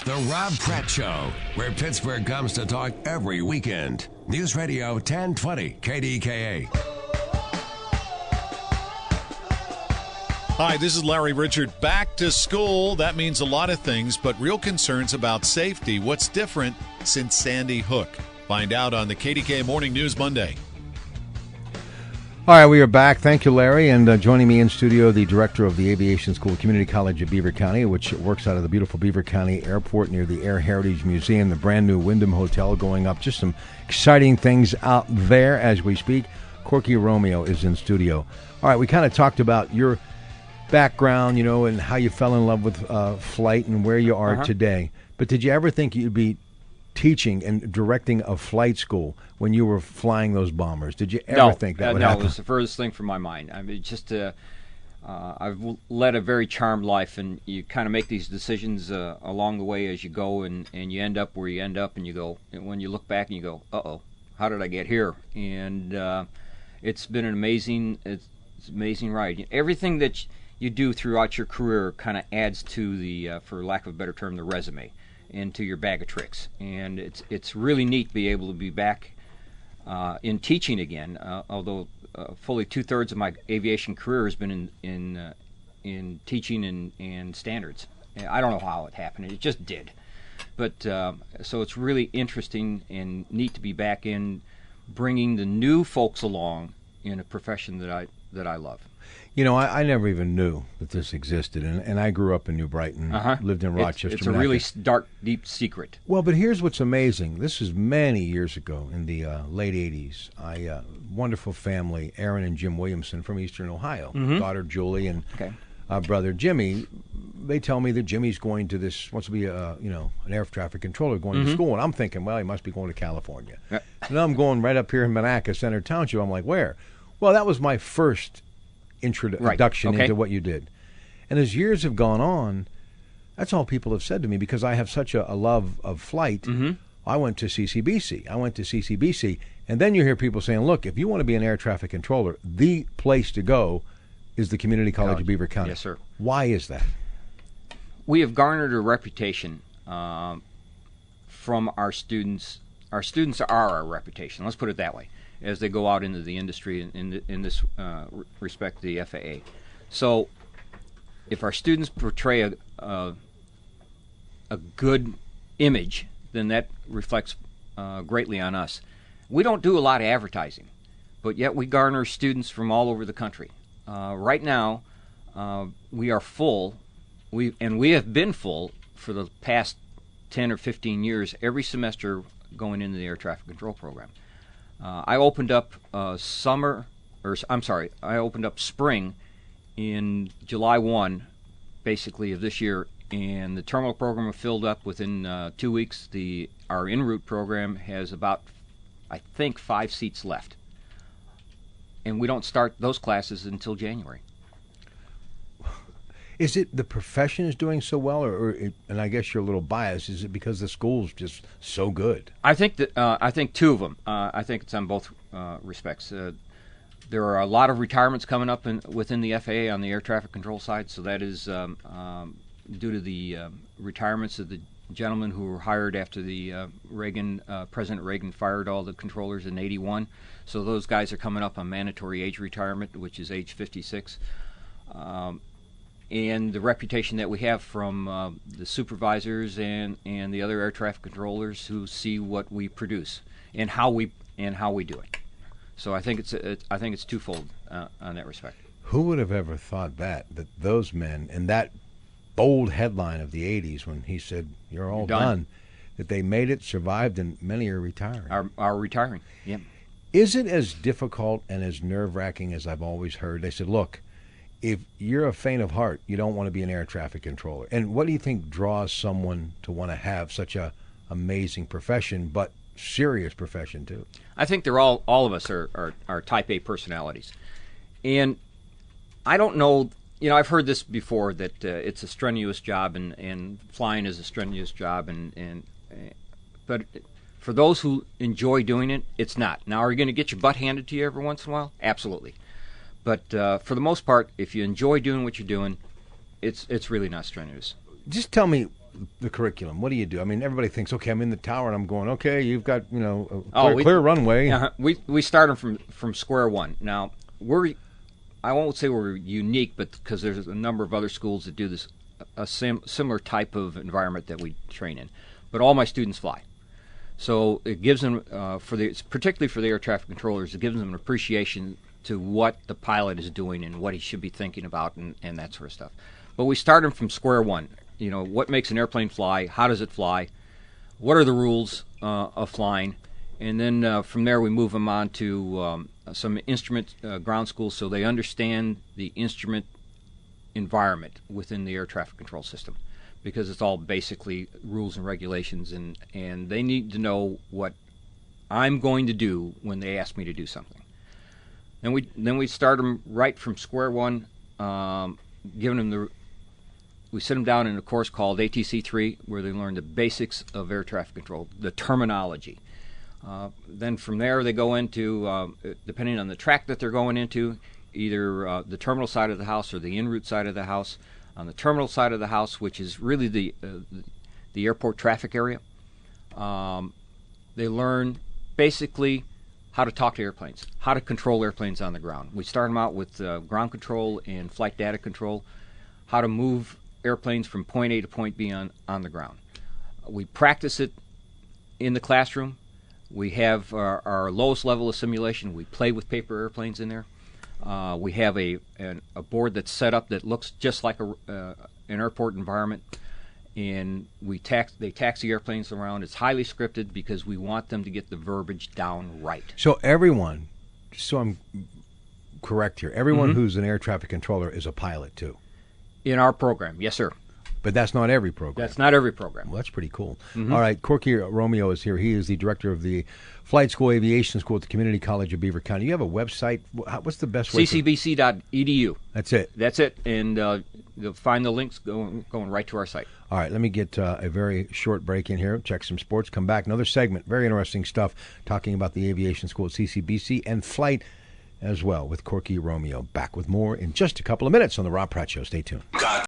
The Rob Pratt Show, where Pittsburgh comes to talk every weekend. News Radio 1020 KDKA. Hi, this is Larry Richard. Back to school. That means a lot of things, but real concerns about safety. What's different since Sandy Hook? Find out on the KDKA Morning News Monday. All right, we are back. Thank you, Larry. And joining me in studio, the director of the Aviation School Community College of Beaver County, which works out of the beautiful Beaver County Airport near the Air Heritage Museum, the brand new Wyndham Hotel going up. Just some exciting things out there as we speak. Corkey Romeo is in studio. All right, we kind of talked about your background, you know, and how you fell in love with flight and where you are today. But did you ever think you'd be teaching and directing a flight school when you were flying those bombers? Did you ever think that would happen? No, it was the furthest thing from my mind. I mean, just I've led a very charmed life, and you kind of make these decisions along the way as you go, and you end up where you end up, and you go, and when you look back and you go, uh-oh, how did I get here? And it's been an amazing ride. Everything that you do throughout your career kind of adds to the, for lack of a better term, the resume, into your bag of tricks. And it's really neat to be able to be back in teaching again, although fully 2/3 of my aviation career has been in teaching and standards. I don't know how it happened. It just did. But so it's really interesting and neat to be back in bringing the new folks along in a profession that I love. You know, I never even knew that this existed, and I grew up in New Brighton, lived in Rochester. It's a really dark, deep secret. Well, but here's what's amazing. This is many years ago in the late 80s. Wonderful family, Aaron and Jim Williamson from Eastern Ohio, daughter Julie and brother Jimmy. They tell me that Jimmy's going to wants to be an air traffic controller going to school, and I'm thinking, well, he must be going to California. And I'm going right up here in Monaca, Center Township. I'm like, where? Well, that was my first introduction into what you did. And as years have gone on, that's all people have said to me, because I have such a love of flight. I went to CCBC. And then you hear people saying, look, if you want to be an air traffic controller, the place to go is the Community College of Beaver County. Yes, sir. Why is that? We have garnered a reputation from our students. Our students are our reputation. Let's put it that way, as they go out into the industry in this respect to the FAA. So if our students portray a good image, then that reflects greatly on us. We don't do a lot of advertising, but yet we garner students from all over the country. Right now, we are full, we have been full for the past 10 or 15 years, every semester going into the air traffic control program. I opened up spring in July 1, basically, of this year, and the terminal program filled up within 2 weeks. Our en route program has about, I think, 5 seats left, and we don't start those classes until January. Is it the profession is doing so well, and I guess you're a little biased, is it because the school's just so good? I think two of them. I think it's on both respects. There are a lot of retirements coming up within the FAA on the air traffic control side, so that is due to the retirements of the gentlemen who were hired after the President Reagan fired all the controllers in '81. So those guys are coming up on mandatory age retirement, which is age 56. And the reputation that we have from the supervisors and the other air traffic controllers who see what we produce and how we do it. So I think it's twofold on that respect. Who would have ever thought that those men, and that bold headline of the '80s when he said you're all done, that they made it, survived, and many are retiring. Are retiring. Yeah. Is it as difficult and as nerve-wracking as I've always heard? They said, look, if you're a faint of heart, you don't want to be an air traffic controller. And what do you think draws someone to want to have such a amazing profession, but serious profession too? I think they're all of us are type A personalities. And I don't know, I've heard this before, that it's a strenuous job and flying is a strenuous job, but for those who enjoy doing it, it's not. Now, are you going to get your butt handed to you every once in a while? Absolutely. But for the most part, if you enjoy doing what you're doing, it's really not strenuous. Just tell me, the curriculum? What do you do? I mean, everybody thinks, okay, I'm in the tower and I'm going, okay, you've got a clear runway. We start them from square one. Now I won't say we're unique, but because there's a number of other schools that do this, a similar type of environment that we train in. But all my students fly. So it gives them, particularly for the air traffic controllers, it gives them an appreciation to what the pilot is doing and what he should be thinking about and that sort of stuff. But we start them from square one. What makes an airplane fly? How does it fly? What are the rules of flying? And then from there we move them on to some instrument ground schools so they understand the instrument environment within the air traffic control system, because it's all basically rules and regulations, and they need to know what I'm going to do when they ask me to do something. Then we start them right from square one, giving them we sit them down in a course called ATC 3, where they learn the basics of air traffic control, the terminology. Then from there they go into, depending on the track that they're going into, either the terminal side of the house or the en route side of the house. On the terminal side of the house, which is really the airport traffic area, they learn basically how to talk to airplanes, how to control airplanes on the ground. We start them out with ground control and flight data control, how to move airplanes from point A to point B on the ground. We practice it in the classroom. We have our lowest level of simulation. We play with paper airplanes in there. We have a board that's set up that looks just like an airport environment, and they taxi airplanes around. It's highly scripted because we want them to get the verbiage down right. So I'm correct here, everyone who's an air traffic controller is a pilot too? In our program, yes, sir. But that's not every program. That's not every program. Well, that's pretty cool. All right, Corkey Romeo is here. He is the director of the Flight School Aviation School at the Community College of Beaver County. You have a website. What's the best way? CCBC.edu. That's it. That's it. And you'll find the links going right to our site. All right, let me get a very short break in here, check some sports, come back. Another segment, very interesting stuff, talking about the aviation school at CCBC and flight as well with Corkey Romeo. Back with more in just a couple of minutes on The Rob Pratt Show. Stay tuned.